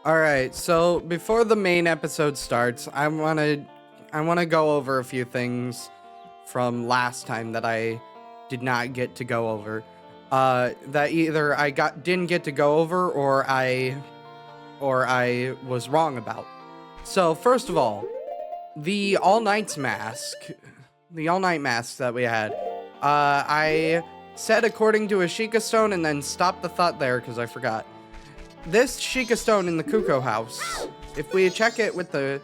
Alright, so before the main episode starts, I wanna go over a few things from last time that I did not get to go over. That either I didn't get to go over or I was wrong about. So first of all, the all-night mask that we had, I said according to a Sheikah stone and then stopped the thought there because I forgot. This Sheikah stone in the Kuko house, if we check it with the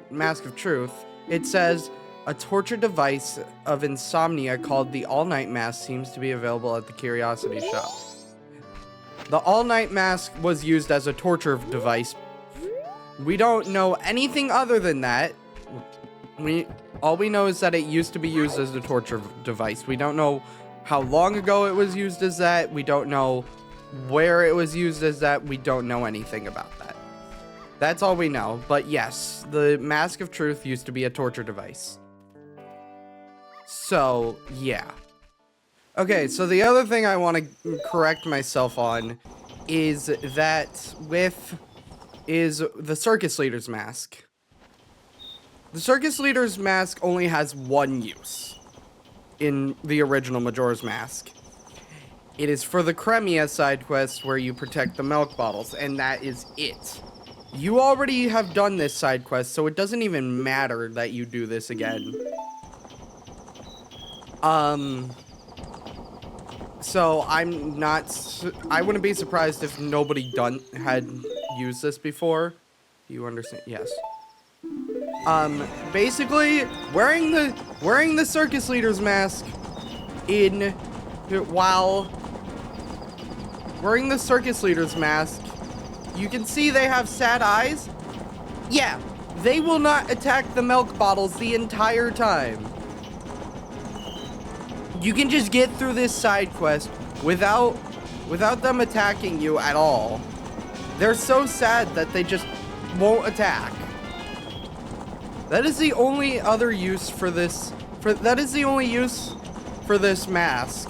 Mask of Truth, it says a torture device of insomnia called the All-Night Mask seems to be available at the Curiosity Shop. The All-Night Mask was used as a torture device. We don't know anything other than that. All we know is that it used to be used as a torture device. We don't know how long ago it was used as that. We don't know where it was used as that. We don't know anything about that. That's all we know. But yes, the Mask of Truth used to be a torture device. So, yeah. Okay, so the other thing I want to correct myself on is the Circus Leader's Mask. The Circus Leader's Mask only has one use in the original Majora's Mask. It is for the Cremia side quest where you protect the milk bottles, and that is it. You already have done this side quest, so it doesn't even matter that you do this again. So I wouldn't be surprised if nobody had used this before. Do you understand? Yes. Basically, wearing the Circus Leader's Mask wearing the Circus Leader's Mask, you can see they have sad eyes. Yeah, they will not attack the milk bottles the entire time. You can just get through this side quest without them attacking you at all. They're so sad that they just won't attack. That is the only other use for this. That is the only use for this mask,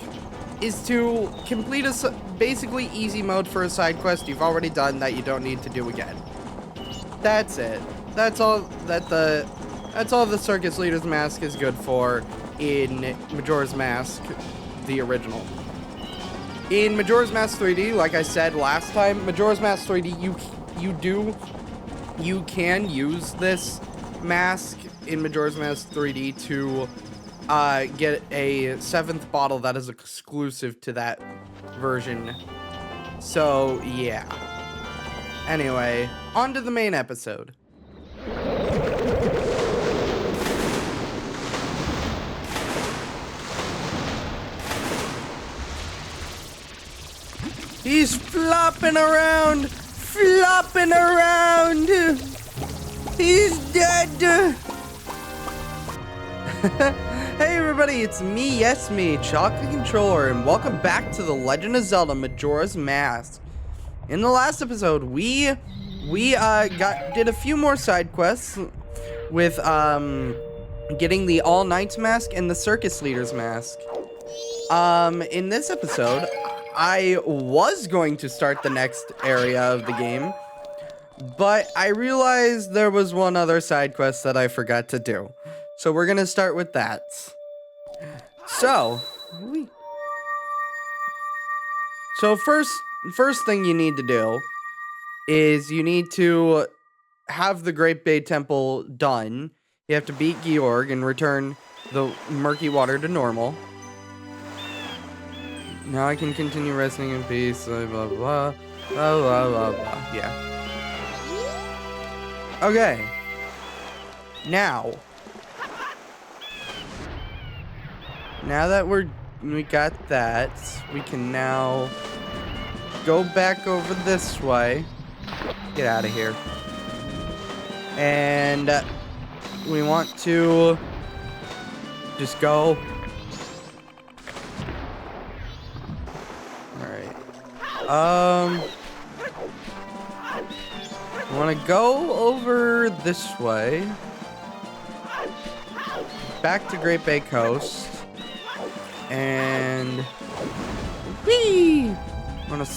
is to complete a basically easy mode for a side quest you've already done that you don't need to do again. That's it. That's all the Circus Leader's Mask is good for in Majora's Mask, the original. In Majora's Mask 3D, like I said last time, Majora's Mask 3D, you can use this mask in Majora's Mask 3D to get a 7th bottle that is exclusive to that version. So, yeah. Anyway, on to the main episode. He's flopping around. He's dead. Hey everybody, it's me, yes me, Chocolate Controller, and welcome back to The Legend of Zelda Majora's Mask. In the last episode, we did a few more side quests with getting the All-Night Mask and the Circus Leader's Mask. In this episode, I was going to start the next area of the game, but I realized there was one other side quest that I forgot to do. So we're gonna start with that. So first thing you need to do is you need to have the Great Bay Temple done. You have to beat Georg and return the murky water to normal. Now I can continue resting in peace, blah, blah, blah, blah, blah, blah, blah. Yeah. Okay. Now that we got that, we can now go back over this way. Get out of here. And we want to just go. I want to go over this way, back to Great Bay Coast, and whee! I'm gonna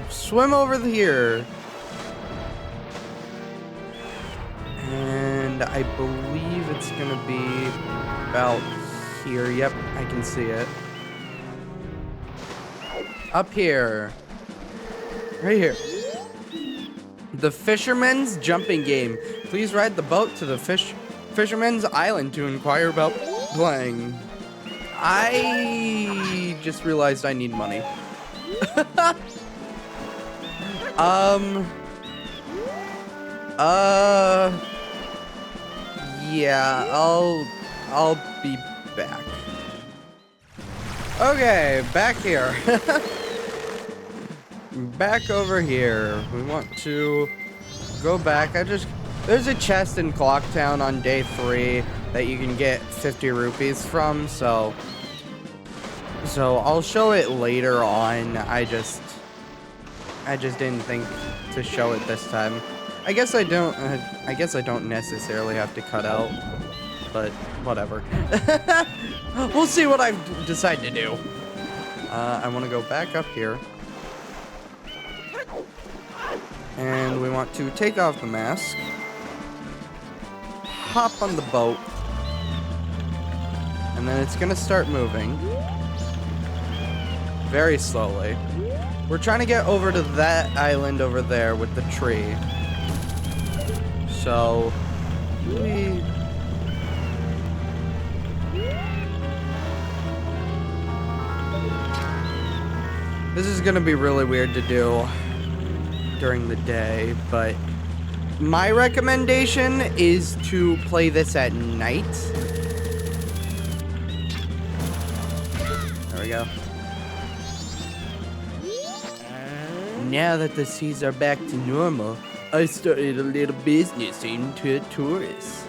swim over here, and I believe it's gonna be about here. Yep, I can see it. Up here. Right here. The Fisherman's Jumping Game. Please ride the boat to the Fisherman's Island to inquire about playing. I just realized I need money. Yeah, I'll be back. Okay, back here. Back over here. We want to go back. There's a chest in Clocktown on day 3 that you can get 50 rupees from, so I'll show it later on. I just didn't think to show it this time. I guess I don't necessarily have to cut out, but whatever. We'll see what I decide to do. I want to go back up here. And we want to take off the mask. Hop on the boat. And then it's gonna start moving. Very slowly. We're trying to get over to that island over there with the tree. So, this is gonna be really weird to do during the day, but my recommendation is to play this at night. There we go. Now that the seas are back to normal, I started a little business aimed to tourists.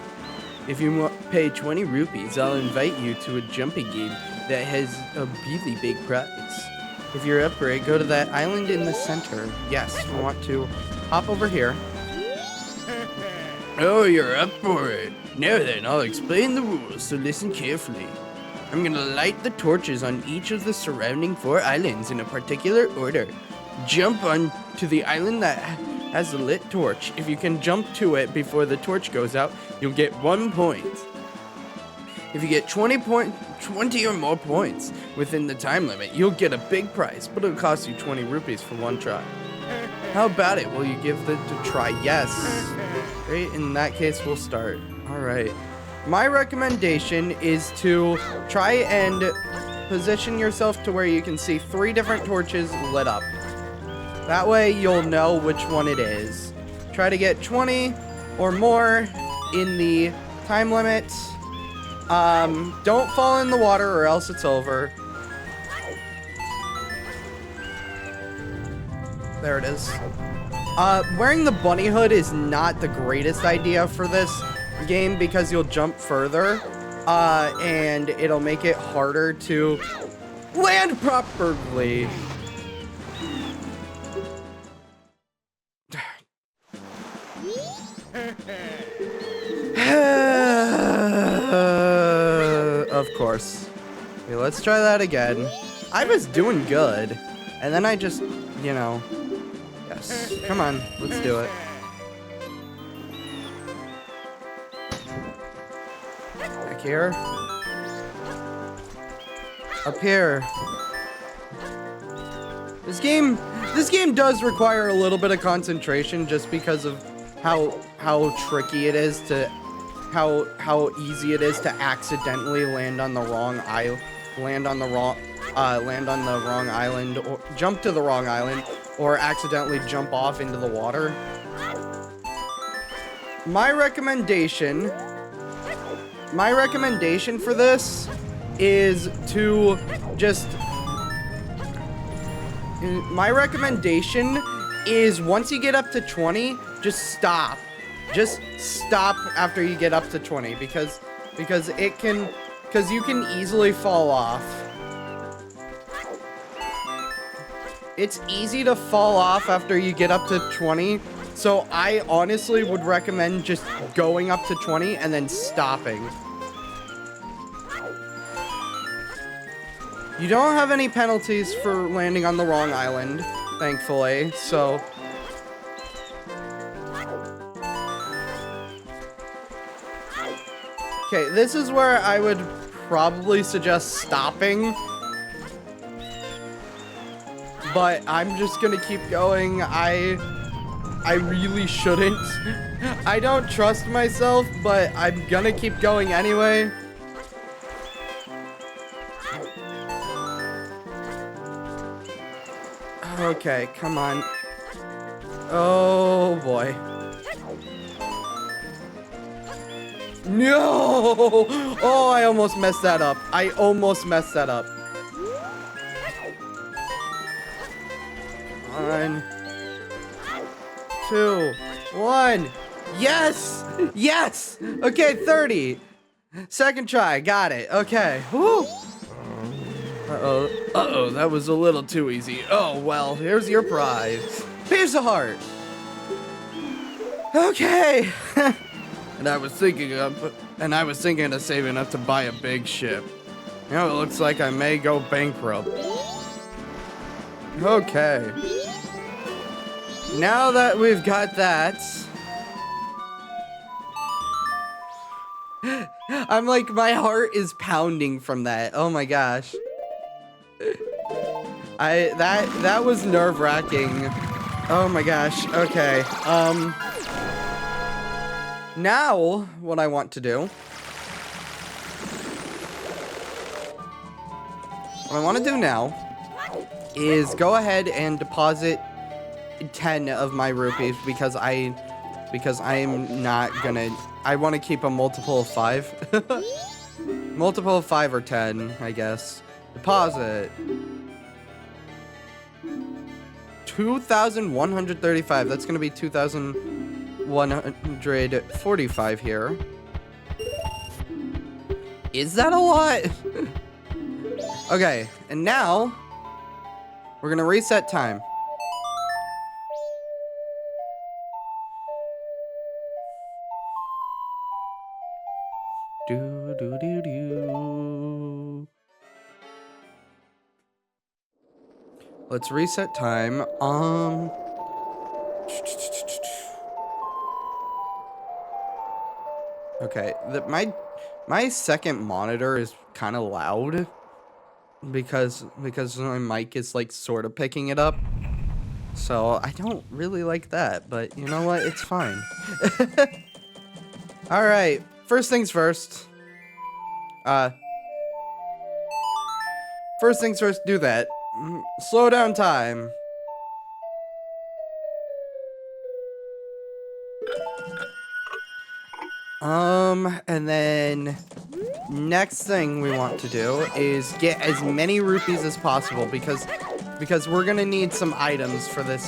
If you pay 20 rupees, I'll invite you to a jumping game that has a really big prize. If you're up for it, go to that island in the center. Yes, we want to hop over here. Oh, you're up for it. Now then, I'll explain the rules, so listen carefully. I'm gonna light the torches on each of the surrounding 4 islands in a particular order. Jump on to the island that has a lit torch. If you can jump to it before the torch goes out, you'll get 1 point. If you get 20 or more points within the time limit, you'll get a big prize, but it'll cost you 20 rupees for 1 try. How about it? Will you give it a try? Yes. Great, in that case, we'll start. All right. My recommendation is to try and position yourself to where you can see 3 different torches lit up. That way, you'll know which one it is. Try to get 20 or more in the time limit. Don't fall in the water or else it's over. There it is. Wearing the bunny hood is not the greatest idea for this game because you'll jump further, and it'll make it harder to land properly. Of course. Okay, let's try that again. I was doing good, and then I just, you know, yes. Come on, let's do it. Back here. Up here. This game does require a little bit of concentration just because of how tricky it is to how easy it is to accidentally land on the wrong island or jump to the wrong island or accidentally jump off into the water. My recommendation for this is to just once you get up to 20, just stop. Just stop after you get up to 20 because you can easily fall off. It's easy to fall off after you get up to 20, so I honestly would recommend just going up to 20 and then stopping. You don't have any penalties for landing on the wrong island, thankfully, so Okay, this is where I would probably suggest stopping. But I'm just gonna keep going. I really shouldn't. I don't trust myself, but I'm gonna keep going anyway. Okay, come on. Oh boy. No! Oh, I almost messed that up. I almost messed that up. 1, 2, 1. Yes! Yes! Okay, 30. Second try. Got it. Okay. Woo! Uh-oh. Uh-oh, that was a little too easy. Oh, well, here's your prize. Here's a heart. Okay. And I was thinking of saving up to buy a big ship. Now it looks like I may go bankrupt. Okay. Now that we've got that, I'm like, my heart is pounding from that. Oh my gosh. That was nerve-wracking. Oh my gosh. Okay. Now what I want to do, now is go ahead and deposit 10 of my rupees because I am not gonna. I want to keep a multiple of 5. Multiple of 5 or 10, I guess. Deposit 2,135. That's gonna be 2,145 here. Is that a lot? Okay, and now we're gonna reset time. Do do do do. Let's reset time. Okay, my second monitor is kind of loud because my mic is like sort of picking it up. So I don't really like that, but you know what? It's fine. All right, first things first. First things first, do that. Slow down time. And then next thing we want to do is get as many rupees as possible because we're gonna need some items for the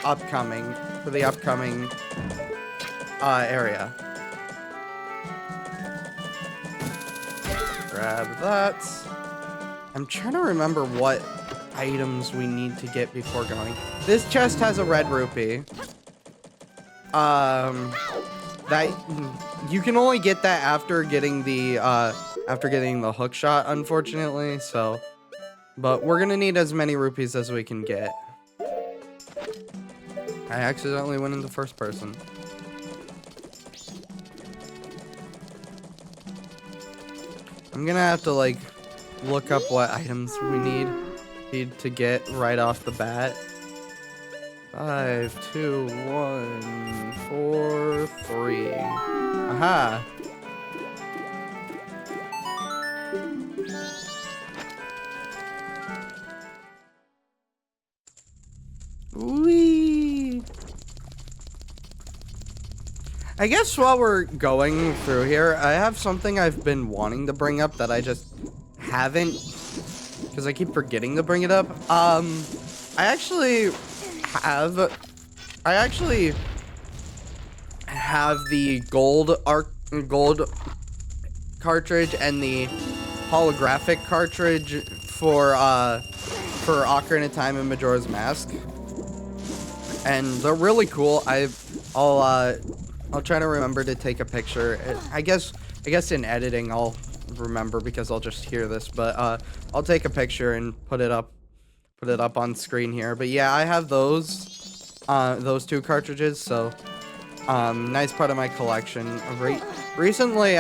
upcoming area. Grab that. I'm trying to remember what items we need to get before going. This chest has a red rupee. That you can only get that after getting the hook shot, unfortunately. So, but we're gonna need as many rupees as we can get. I accidentally went into first person. I'm gonna have to like look up what items we need to get right off the bat. 5, 2, 1, 4, 3. Aha. Whee. I guess while we're going through here, I have something I've been wanting to bring up that I just haven't, because I keep forgetting to bring it up. I actually have the gold cartridge and the holographic cartridge for Ocarina of Time and Majora's Mask, and they're really cool. I'll try to remember to take a picture. I guess in editing I'll remember because I'll just hear this, but I'll take a picture and put it up on screen here. But yeah, I have those two cartridges, so nice part of my collection. Recently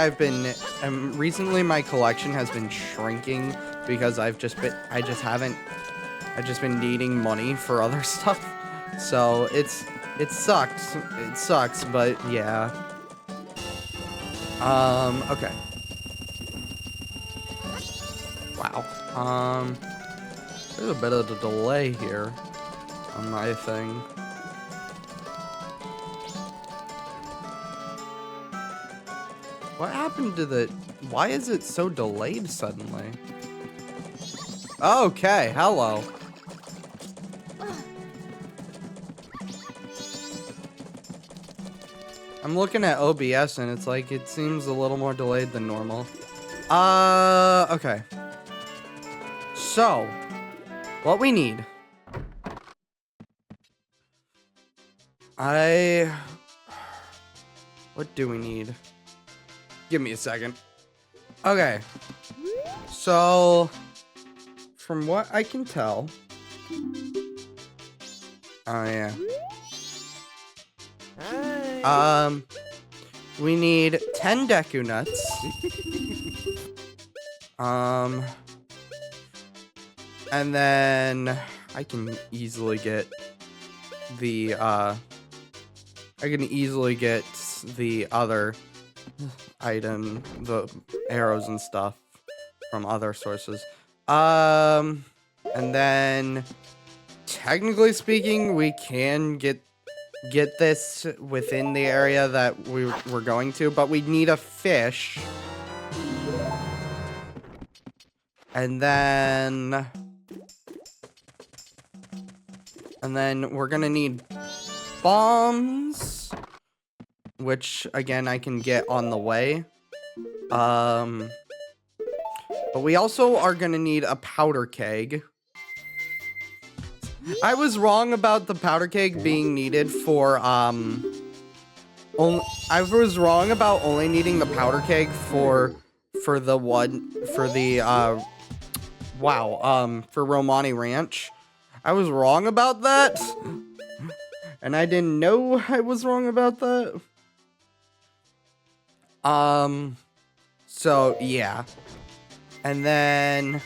my collection has been shrinking because I've just been needing money for other stuff. So it sucks. It sucks, but yeah. Okay. Wow. There's a bit of a delay here on my thing. What happened to the... Why is it so delayed suddenly? Okay, hello. I'm looking at OBS and it's like, it seems a little more delayed than normal. Okay. So, what we need. What do we need? Give me a second. Okay. So, from what I can tell. Oh, yeah. We need 10 Deku Nuts. And then I can easily get the, other item, the arrows and stuff from other sources. And then, technically speaking, we can get this within the area that we're going to, but we need a fish. And then we're gonna need bombs, which again I can get on the way. But we also are gonna need a powder keg. I was wrong about the powder keg being needed for, I was wrong about only needing the powder keg for Romani Ranch. I was wrong about that. And I didn't know I was wrong about that. So, yeah. And then...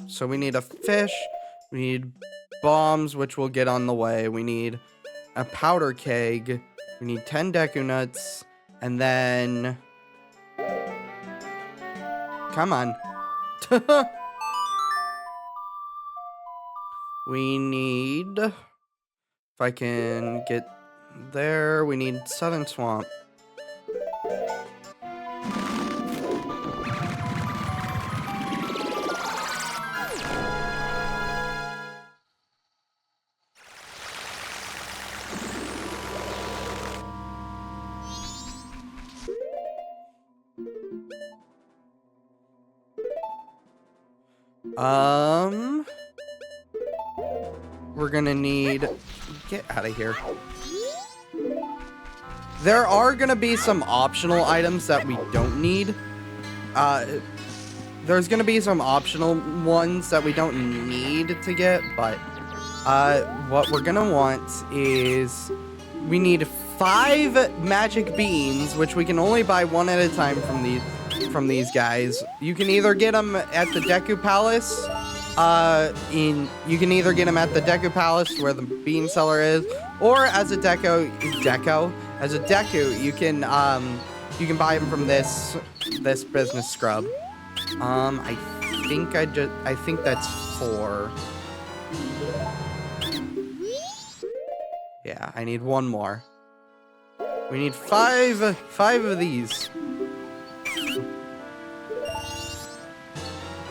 So we need a fish, we need bombs, which we'll get on the way, we need a powder keg, we need 10 Deku Nuts, and then... Come on. We need... If I can get there, we need Southern Swamp. We're gonna need... Get out of here. There are gonna be some optional items that we don't need. There's gonna be some optional ones that we don't need to get, but what we're gonna want is we need 5 magic beans, which we can only buy one at a time from these guys. You can either get them at the Deku Palace, you can either get them at the Deku Palace where the bean seller is, or as a Deku, you can buy them from this business scrub. I think that's 4. Yeah, I need 1 more. We need 5 of these.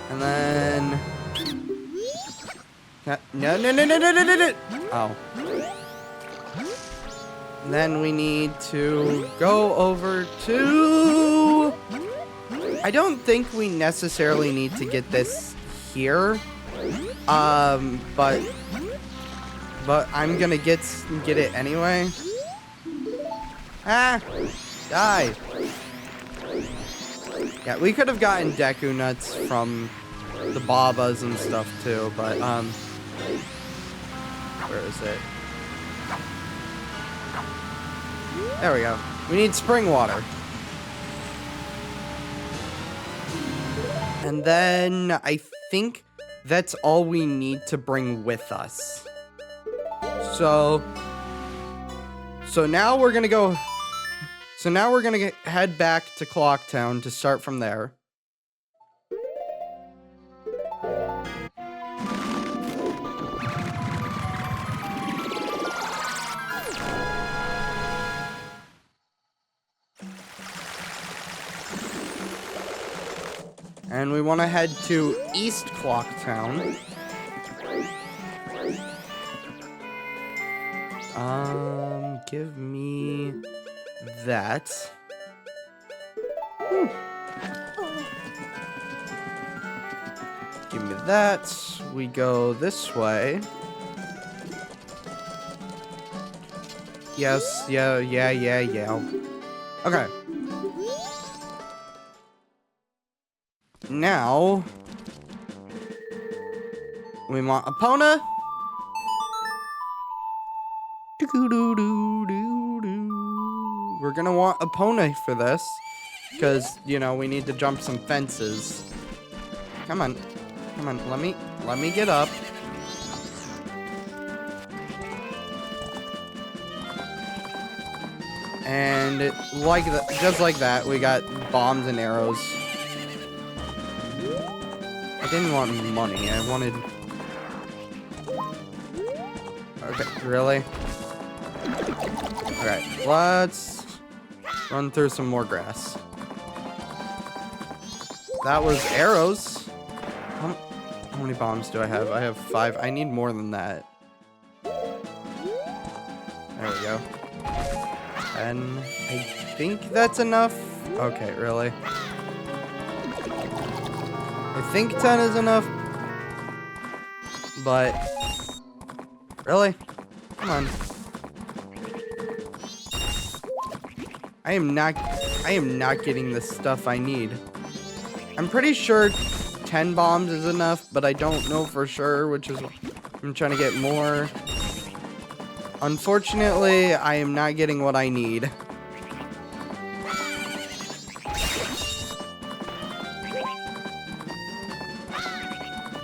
And then... No. Oh. And then we need to go over to... I don't think we necessarily need to get this here. But I'm gonna get it anyway. Ah! Die! Yeah, we could have gotten Deku Nuts from the Babas and stuff too, but, where is it? There we go. We need spring water. And then I think that's all we need to bring with us. So now we're gonna go. So now we're gonna head back to Clocktown to start from there. And we want to head to East Clocktown. Give me that. Give me that. We go this way. Yes, yeah. Okay. Now, we want Epona. We're gonna want Epona for this, because, you know, we need to jump some fences. Come on, let me get up. And like that, just like that, we got bombs and arrows. I didn't want money, I wanted... Okay, really? Alright, let's run through some more grass. That was arrows. How many bombs do I have? I have 5. I need more than that. There we go. And I think that's enough. Okay, really? I think 10 is enough. But really? Come on. I am not getting the stuff I need. I'm pretty sure 10 bombs is enough, but I don't know for sure, which is I'm trying to get more. Unfortunately, I am not getting what I need.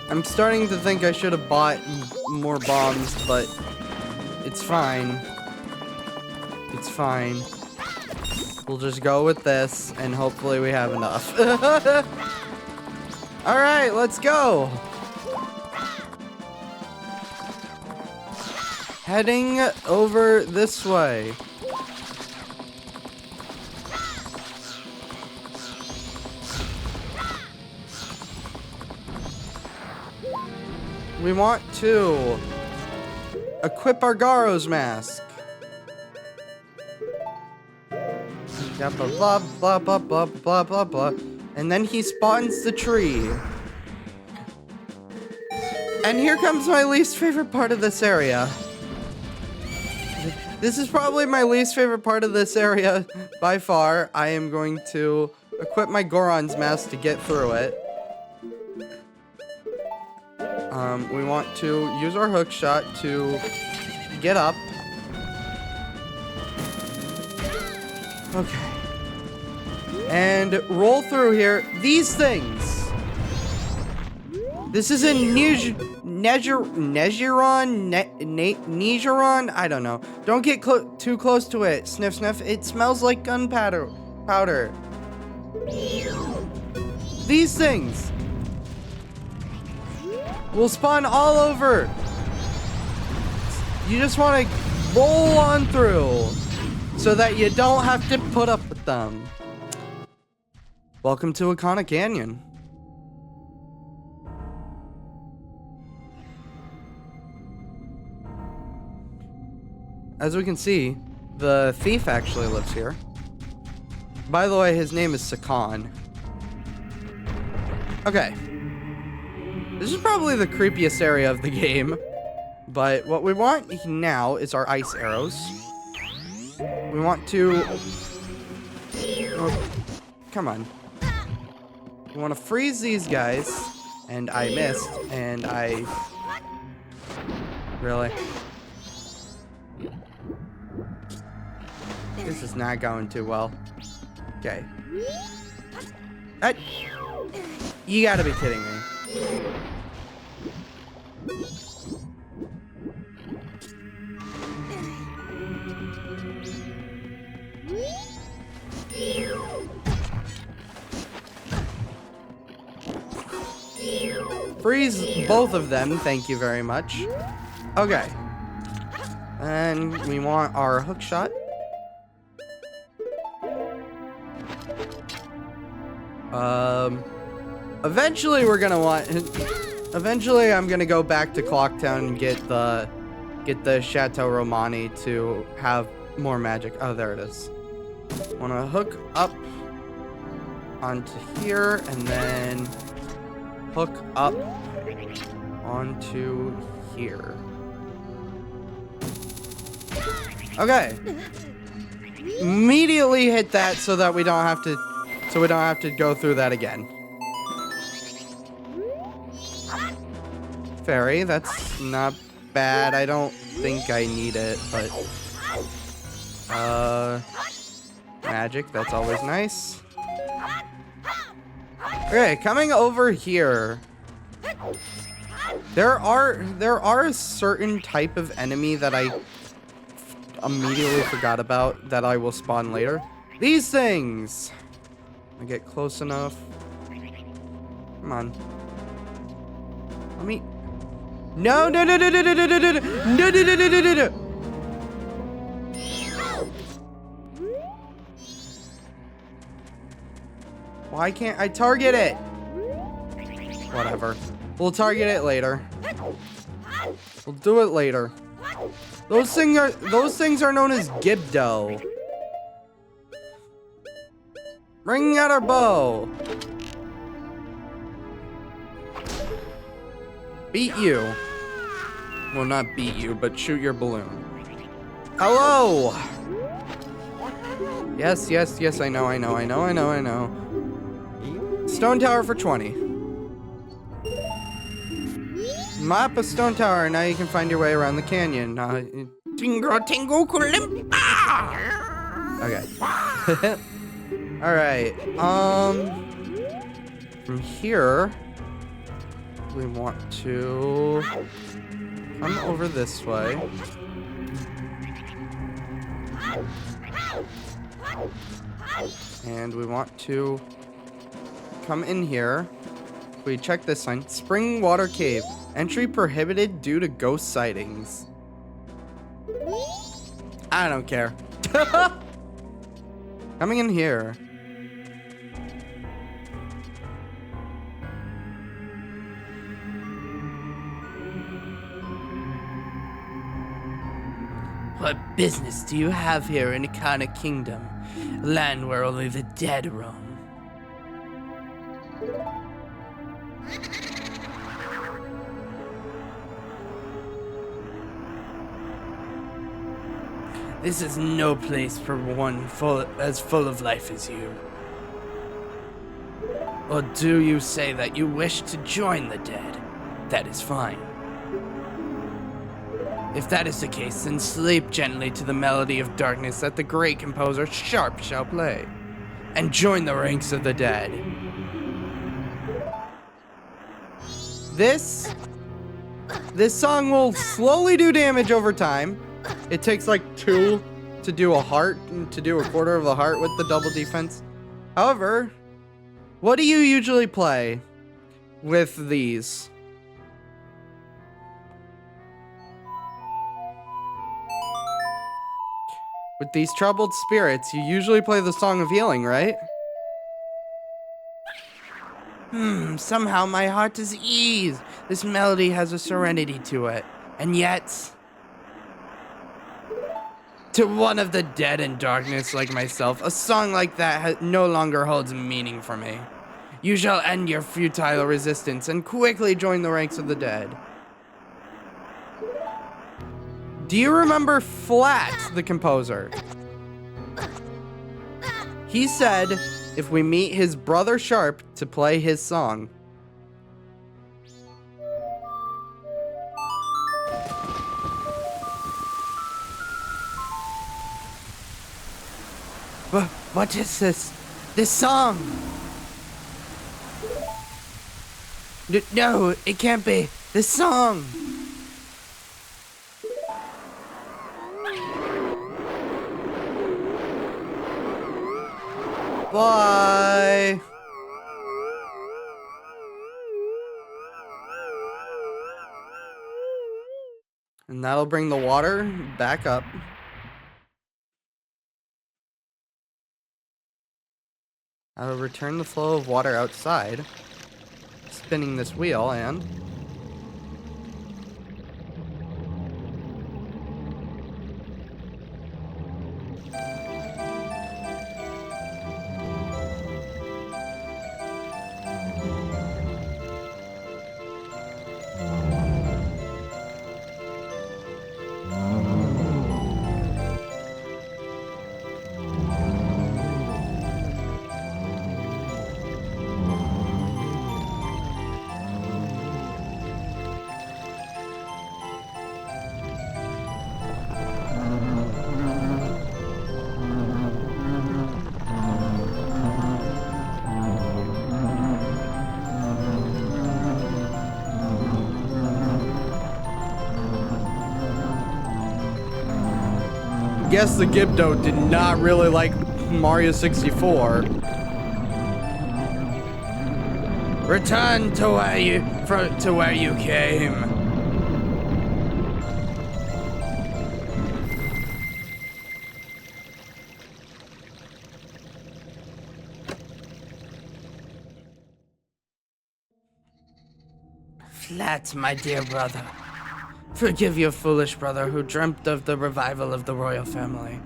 I'm starting to think I should have bought more bombs, but it's fine. It's fine. We'll just go with this, and hopefully we have enough. Alright, let's go! Heading over this way. We want to equip our Garo's mask. Blah, blah, blah, blah, blah, blah, blah, blah. And then he spawns the tree. And here comes my least favorite part of this area. This is probably my least favorite part of this area by far. I am going to equip my Goron's mask to get through it. We want to use our hook shot to get up. Okay. And roll through here. These things. This is a Negeron? I don't know. Don't get too close to it. Sniff, sniff. It smells like gunpowder. These things will spawn all over. You just want to roll on through so that you don't have to put up with them. Welcome to Ikana Canyon. As we can see, the thief actually lives here. By the way, his name is Sakan. Okay. This is probably the creepiest area of the game. But what we want now is our ice arrows. We want to... Oh, come on. We want to freeze these guys. And I missed. And I... Really? This is not going too well. Okay. You gotta be kidding me. Freeze both of them, thank you very much. Okay. And we want our hook shot. Eventually we're gonna want... Eventually I'm gonna go back to Clocktown and get the Chateau Romani to have more magic. Oh, there it is. Wanna hook up onto here and then hook up onto here. Okay. Immediately hit that so that we don't have to go through that again. Fairy, that's not bad. I don't think I need it, but magic, that's always nice. Okay, coming over here. There are a certain type of enemy that I immediately forgot about that I will spawn later. These things. I get close enough. Come on. Let me. No. Why can't I target it? Whatever. We'll target it later. We'll do it later. Those things are known as Gibdo. Bring out our bow. Beat you. Well, not beat you, but shoot your balloon. Hello. Yes, I know. Stone tower for 20. Map a stone tower, now you can find your way around the canyon. Tingle kulimpa! Okay. Alright, from here, we want to come over this way. And we want to come in here. We check this sign. Spring Water Cave. Entry prohibited due to ghost sightings. I don't care. Coming in here. What business do you have here in Ikana Kingdom, land where only the dead roam? This is no place for one as full of life as you. Or do you say that you wish to join the dead? That is fine. If that is the case, then sleep gently to the melody of darkness that the great composer Sharp shall play, and join the ranks of the dead. This song will slowly do damage over time. It takes like 2 to do a heart, to do a quarter of a heart with the double defense. However, what do you usually play with these? With these troubled spirits, you usually play the Song of Healing, right? Somehow my heart is ease. This melody has a serenity to it. And yet, to one of the dead in darkness like myself, a song like that no longer holds meaning for me. You shall end your futile resistance and quickly join the ranks of the dead. Do you remember Flat, the composer? He said if we meet his brother Sharp to play his song. What is this? This song? No, it can't be. This song. Bye. And that'll bring the water back up. I'll return the flow of water outside, spinning this wheel, and guess the Gibdo did not really like Mario 64. Return to where you came. Flat, my dear brother. Forgive your foolish brother who dreamt of the revival of the royal family.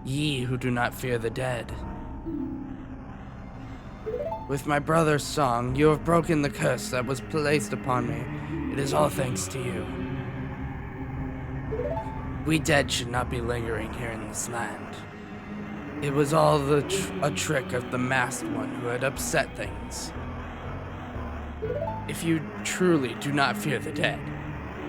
Ye who do not fear the dead. With my brother's song, you have broken the curse that was placed upon me. It is all thanks to you. We dead should not be lingering here in this land. It was all a trick of the masked one who had upset things. If you truly do not fear the dead,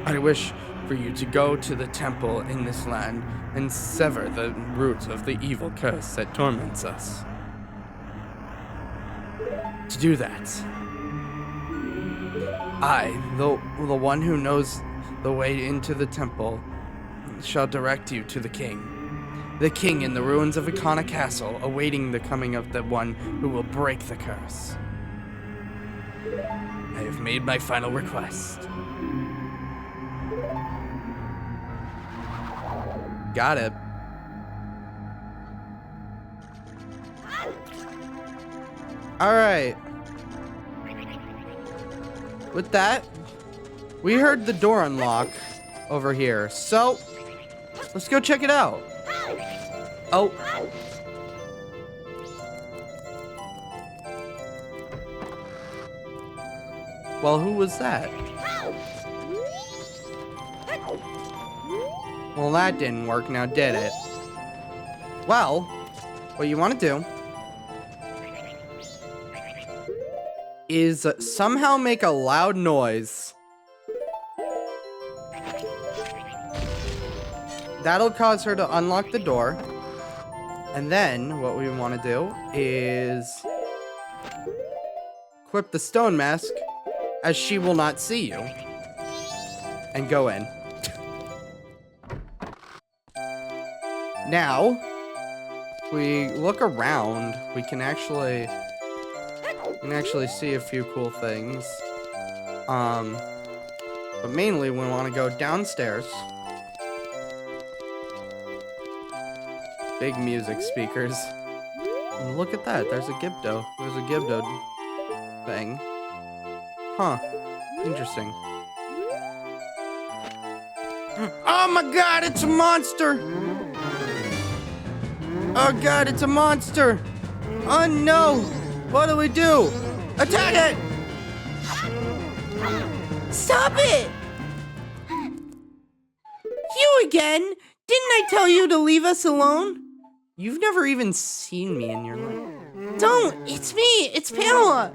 I wish for you to go to the temple in this land and sever the root of the evil curse that torments us. To do that, I, the one who knows the way into the temple, shall direct you to the king. The king in the ruins of Ikana Castle, awaiting the coming of the one who will break the curse. I have made my final request. Got it. Alright. With that, we heard the door unlock over here. So, let's go check it out. Oh. Well, who was that? Well, that didn't work now, did it? Well, what you want to do is somehow make a loud noise. That'll cause her to unlock the door. And then what we want to do is equip the stone mask, as she will not see you, and go in. Now, if we look around, we can actually see a few cool things. But mainly we want to go downstairs. Big music speakers. And look at that, there's a Gibdo. There's a Gibdo thing. Huh. Interesting. Oh my god, it's a monster! Oh god, it's a monster! Oh no! What do we do? Attack it! Stop it! You again? Didn't I tell you to leave us alone? You've never even seen me in your life. Don't! It's me! It's Pamela!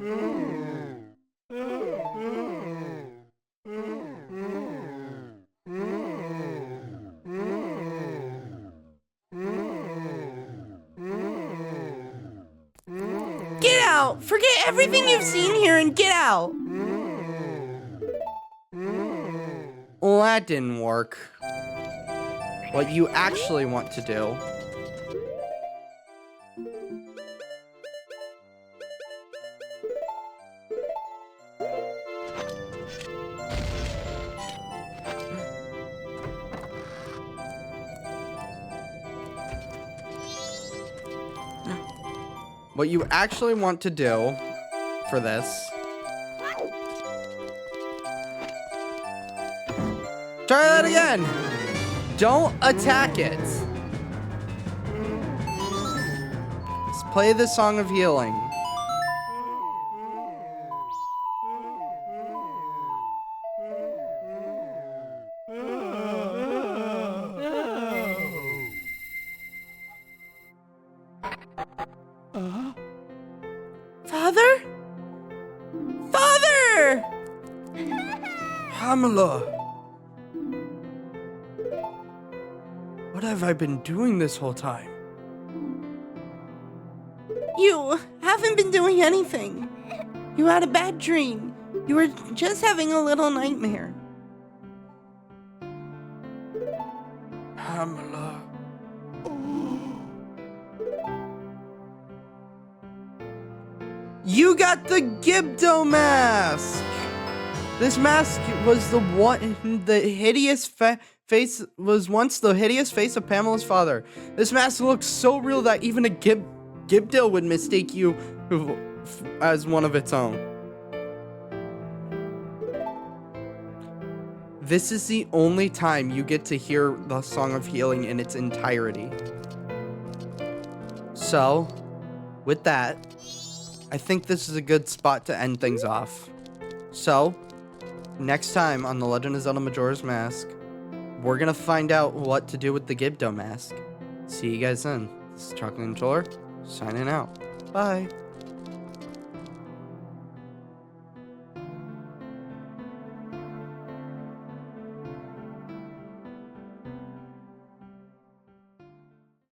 Forget everything you've seen here and get out. Well, that didn't work. What you actually want to do for this. Try that again. Don't attack it. Let's play the Song of Healing. Father? Father! Pamela. What have I been doing this whole time? You haven't been doing anything. You had a bad dream. You were just having a little nightmare. Pamela. You got the Gibdo Mask! This mask was the hideous face was once the hideous face of Pamela's father. This mask looks so real that even a Gibdo would mistake you as one of its own. This is the only time you get to hear the Song of Healing in its entirety. So, with that, I think this is a good spot to end things off. So, next time on The Legend of Zelda Majora's Mask, we're gonna find out what to do with the Gibdo Mask. See you guys then. This is Chocolate and Controller, signing out. Bye.